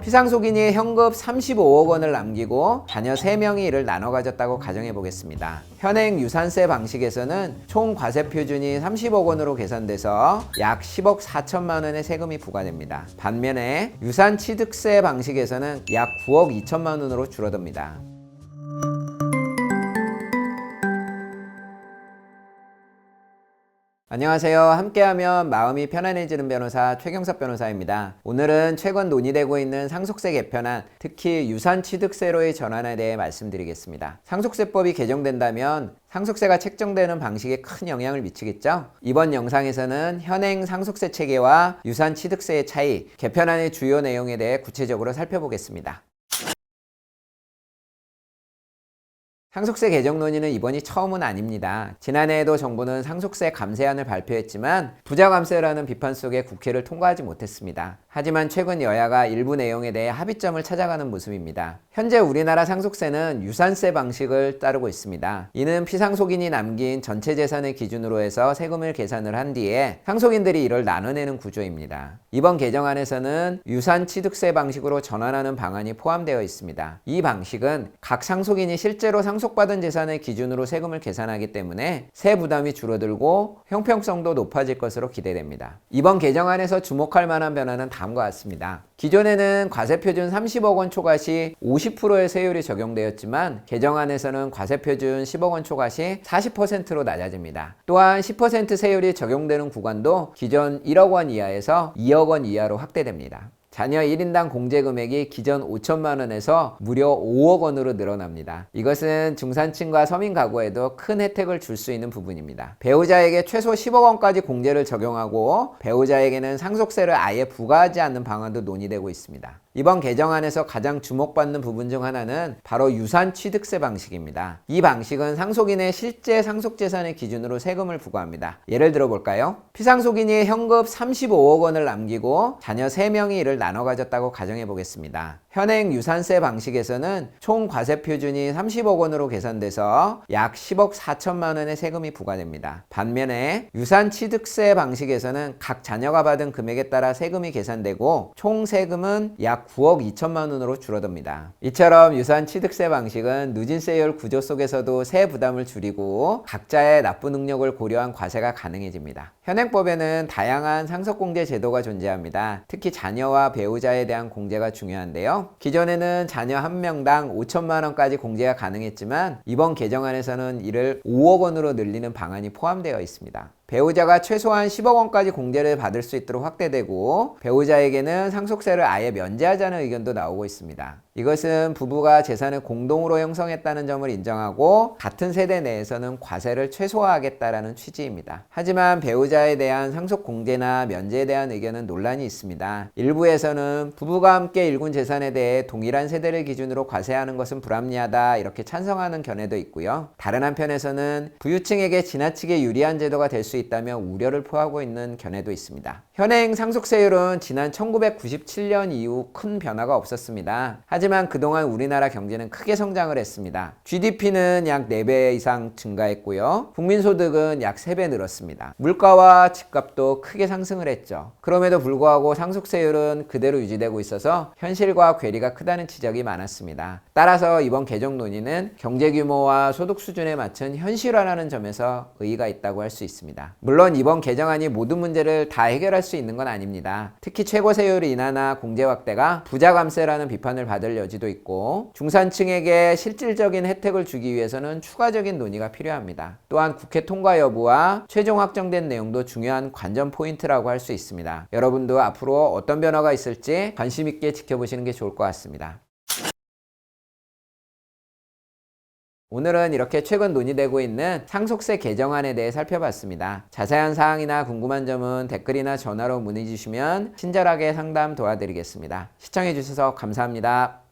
피상속인이 현금 35억 원을 남기고 자녀 3명이 이를 나눠 가졌다고 가정해 보겠습니다. 현행 유산세 방식에서는 총 과세 표준이 30억 원으로 계산돼서 약 10억 4천만 원의 세금이 부과됩니다. 반면에 유산취득세 방식에서는 약 9억 2천만 원으로 줄어듭니다. 안녕하세요. 함께하면 마음이 편안해지는 변호사 최경섭 변호사입니다. 오늘은 최근 논의되고 있는 상속세 개편안, 특히 유산취득세로의 전환에 대해 말씀드리겠습니다. 상속세법이 개정된다면 상속세가 책정되는 방식에 큰 영향을 미치겠죠? 이번 영상에서는 현행 상속세 체계와 유산취득세의 차이, 개편안의 주요 내용에 대해 구체적으로 살펴보겠습니다. 상속세 개정 논의는 이번이 처음은 아닙니다. 지난해에도 정부는 상속세 감세안을 발표했지만 부자감세라는 비판 속에 국회를 통과하지 못했습니다. 하지만 최근 여야가 일부 내용에 대해 합의점을 찾아가는 모습입니다. 현재 우리나라 상속세는 유산세 방식을 따르고 있습니다. 이는 피상속인이 남긴 전체 재산을 기준으로 해서 세금을 계산을 한 뒤에 상속인들이 이를 나눠내는 구조입니다. 이번 개정안에서는 유산취득세 방식으로 전환하는 방안이 포함되어 있습니다. 이 방식은 각 상속인이 실제로 상속받은 재산을 기준으로 세금을 계산하기 때문에 세 부담이 줄어들고 형평성도 높아질 것으로 기대됩니다. 이번 개정안에서 주목할 만한 변화는 다음과 같습니다. 기존에는 과세표준 30억 원 초과 시 50%의 세율이 적용되었지만 개정안에서는 과세표준 10억 원 초과 시 40%로 낮아집니다. 또한 10% 세율이 적용되는 구간도 기존 1억 원 이하에서 2억 원 이하로 확대됩니다. 자녀 1인당 공제금액이 기존 5천만 원에서 무려 5억 원으로 늘어납니다. 이것은 중산층과 서민 가구에도 큰 혜택을 줄 수 있는 부분입니다. 배우자에게 최소 10억 원까지 공제를 적용하고 배우자에게는 상속세를 아예 부과하지 않는 방안도 논의되고 있습니다. 이번 개정안에서 가장 주목받는 부분 중 하나는 바로 유산취득세 방식입니다. 이 방식은 상속인의 실제 상속재산을 기준으로 세금을 부과합니다. 예를 들어 볼까요? 피상속인이 현금 35억 원을 남기고 자녀 3명이 이를 나눠 가졌다고 가정해 보겠습니다. 현행 유산세 방식에서는 총 과세 표준이 30억 원으로 계산돼서 약 10억 4천만 원의 세금이 부과됩니다. 반면에 유산취득세 방식에서는 각 자녀가 받은 금액에 따라 세금이 계산되고 총 세금은 약 9억 2천만 원으로 줄어듭니다. 이처럼 유산취득세 방식은 누진세율 구조 속에서도 세 부담을 줄이고 각자의 납부 능력을 고려한 과세가 가능해집니다. 현행법에는 다양한 상속공제 제도가 존재합니다. 특히 자녀와 배우자에 대한 공제가 중요한데요. 기존에는 자녀 1명당 5천만 원까지 공제가 가능했지만 이번 개정안에서는 이를 5억 원으로 늘리는 방안이 포함되어 있습니다. 배우자가 최소한 10억 원까지 공제를 받을 수 있도록 확대되고 배우자에게는 상속세를 아예 면제하자는 의견도 나오고 있습니다. 이것은 부부가 재산을 공동으로 형성했다는 점을 인정하고 같은 세대 내에서는 과세를 최소화하겠다라는 취지입니다. 하지만 배우자에 대한 상속 공제나 면제에 대한 의견은 논란이 있습니다. 일부에서는 부부가 함께 일군 재산에 대해 동일한 세대를 기준으로 과세하는 것은 불합리하다 이렇게 찬성하는 견해도 있고요. 다른 한편에서는 부유층에게 지나치게 유리한 제도가 될 수 있다며 우려를 표하고 있는 견해도 있습니다. 현행 상속세율은 지난 1997년 이후 큰 변화가 없었습니다. 하지만 그동안 우리나라 경제는 크게 성장을 했습니다. GDP는 약 4배 이상 증가했고요. 국민소득은 약 3배 늘었습니다. 물가와 집값도 크게 상승을 했죠. 그럼에도 불구하고 상속세율은 그대로 유지되고 있어서 현실과 괴리가 크다는 지적이 많았습니다. 따라서 이번 개정 논의는 경제 규모와 소득 수준에 맞춘 현실화라는 점에서 의의가 있다고 할 수 있습니다. 물론 이번 개정안이 모든 문제를 다 해결할 수 있는 건 아닙니다. 특히 최고세율 인하나 공제 확대가 부자감세라는 비판을 받을 여지도 있고 중산층에게 실질적인 혜택을 주기 위해서는 추가적인 논의가 필요합니다. 또한 국회 통과 여부와 최종 확정된 내용도 중요한 관전 포인트라고 할 수 있습니다. 여러분도 앞으로 어떤 변화가 있을지 관심 있게 지켜보시는 게 좋을 것 같습니다. 오늘은 이렇게 최근 논의되고 있는 상속세 개정안에 대해 살펴봤습니다. 자세한 사항이나 궁금한 점은 댓글이나 전화로 문의 주시면 친절하게 상담 도와드리겠습니다. 시청해 주셔서 감사합니다.